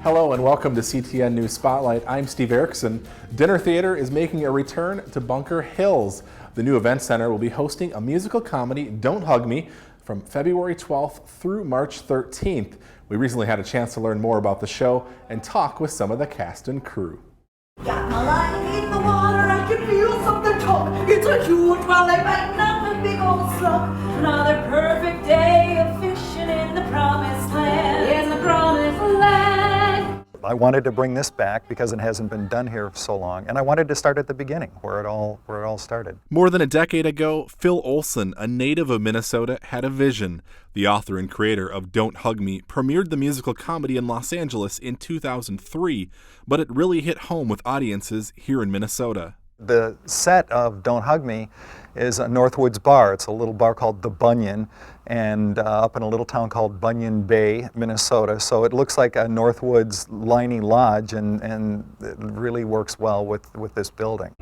Hello and welcome to CTN News Spotlight. I'm Steve Erickson. Dinner Theater is making a return to Bunker Hills. The new event center will be hosting a musical comedy, Don't Hug Me, from February 12th through March 13th. We recently had a chance to learn more about the show and talk with some of the cast and crew. Got my line in the water, I can feel something talk. It's a huge walleye biting on a big old slug. Another perfect day of fishing in the promised land. In the promised land. I wanted to bring this back because it hasn't been done here so long, and I wanted to start at the beginning, where it all started. More than a decade ago, Phil Olson, a native of Minnesota, had a vision. The author and creator of Don't Hug Me premiered the musical comedy in Los Angeles in 2003, but it really hit home with audiences here in Minnesota. The set of Don't Hug Me is a Northwoods bar. It's a little bar called The Bunyan, and up in a little town called Bunyan Bay, Minnesota. So it looks like a Northwoods liney lodge, and it really works well with this building.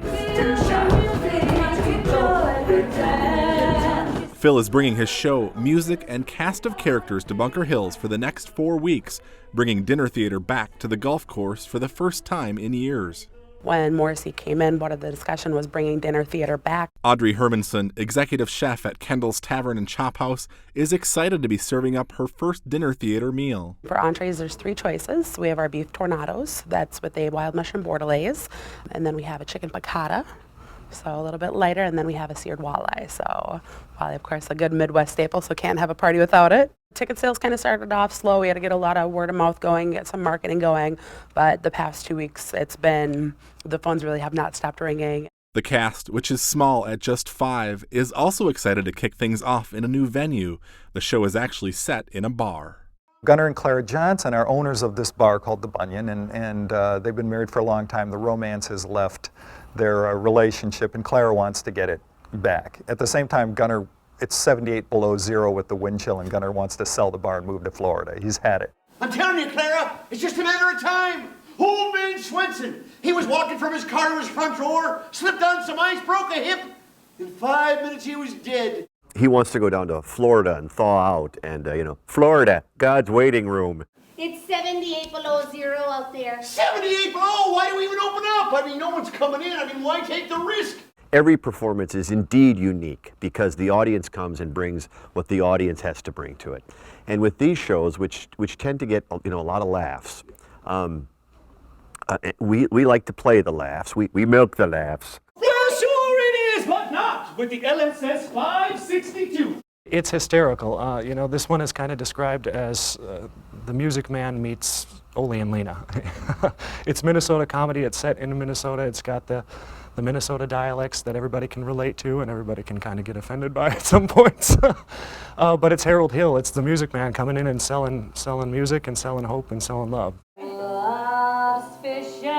Phil is bringing his show, music, and cast of characters to Bunker Hills for the next 4 weeks, bringing Dinner Theater back to the golf course for the first time in years. When Morrissey came in, part of the discussion was bringing Dinner Theater back. Audrey Hermanson, executive chef at Kendall's Tavern and Chop House, is excited to be serving up her first Dinner Theater meal. For entrees, there's 3 choices. We have our beef tornadoes, that's with a wild mushroom bordelaise, and then we have a chicken piccata, so a little bit lighter, and then we have a seared walleye. So walleye, of course, a good Midwest staple, so can't have a party without it. Ticket sales kind of started off slow. We had to get a lot of word of mouth going, get some marketing going, but the past 2 weeks, the phones really have not stopped ringing. The cast, which is small at just 5, is also excited to kick things off in a new venue. The show is actually set in a bar. Gunnar and Clara Johnson are owners of this bar called The Bunyan, and they've been married for a long time. The romance has left their relationship, and Clara wants to get it back. At the same time, Gunnar, it's 78 below zero with the wind chill, and Gunnar wants to sell the bar and move to Florida. He's had it. I'm telling you, Clara, it's just a matter of time. Old man Swenson, he was walking from his car to his front door, slipped on some ice, broke a hip. In 5 minutes, he was dead. He wants to go down to Florida and thaw out, and Florida, God's waiting room. It's 78 below zero out there. 78 below? Why do we even open up? I mean, no one's coming in. I mean, why take the risk? Every performance is indeed unique because the audience comes and brings what the audience has to bring to it. And with these shows, which tend to get a lot of laughs, we like to play the laughs. We milk the laughs. Well, sure it is, but not with the LSS 562. It's hysterical. This one is kind of described as the Music Man meets Ole and Lena. It's Minnesota comedy. It's set in Minnesota. It's got the Minnesota dialects that everybody can relate to and everybody can kind of get offended by at some points. But it's Harold Hill. It's the Music Man coming in and selling music and selling hope and selling love. Loves fishing.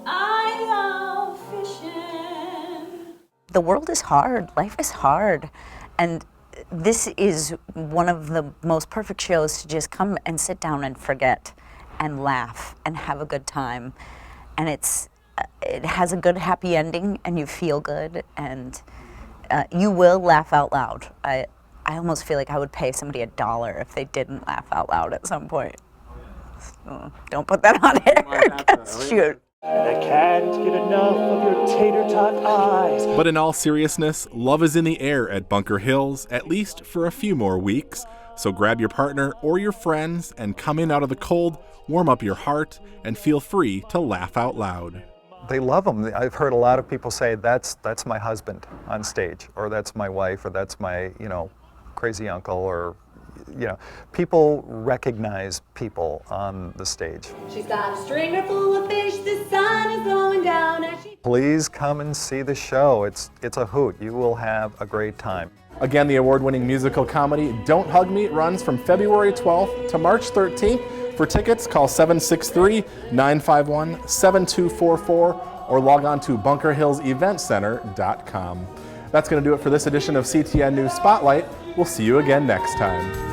I love fishing. The world is hard, life is hard, and this is one of the most perfect shows to just come and sit down and forget and laugh and have a good time. And it has a good happy ending and you feel good and you will laugh out loud. I almost feel like I would pay somebody $1 if they didn't laugh out loud at some point. So don't put that on air. Shoot. I can't get enough of your tater tot eyes. But in all seriousness, love is in the air at Bunker Hills, at least for a few more weeks. So grab your partner or your friends and come in out of the cold, warm up your heart, and feel free to laugh out loud. They love them. I've heard a lot of people say, that's my husband on stage, or that's my wife, or that's my, crazy uncle, or, people recognize people on the stage. She's got a stringer full of fish, the sun is going down as she... Please come and see the show. It's a hoot. You will have a great time. Again, the award-winning musical comedy Don't Hug Me runs from February 12th to March 13th. For tickets, call 763-951-7244 or log on to bunkerhillseventcenter.com. That's going to do it for this edition of CTN News Spotlight. We'll see you again next time.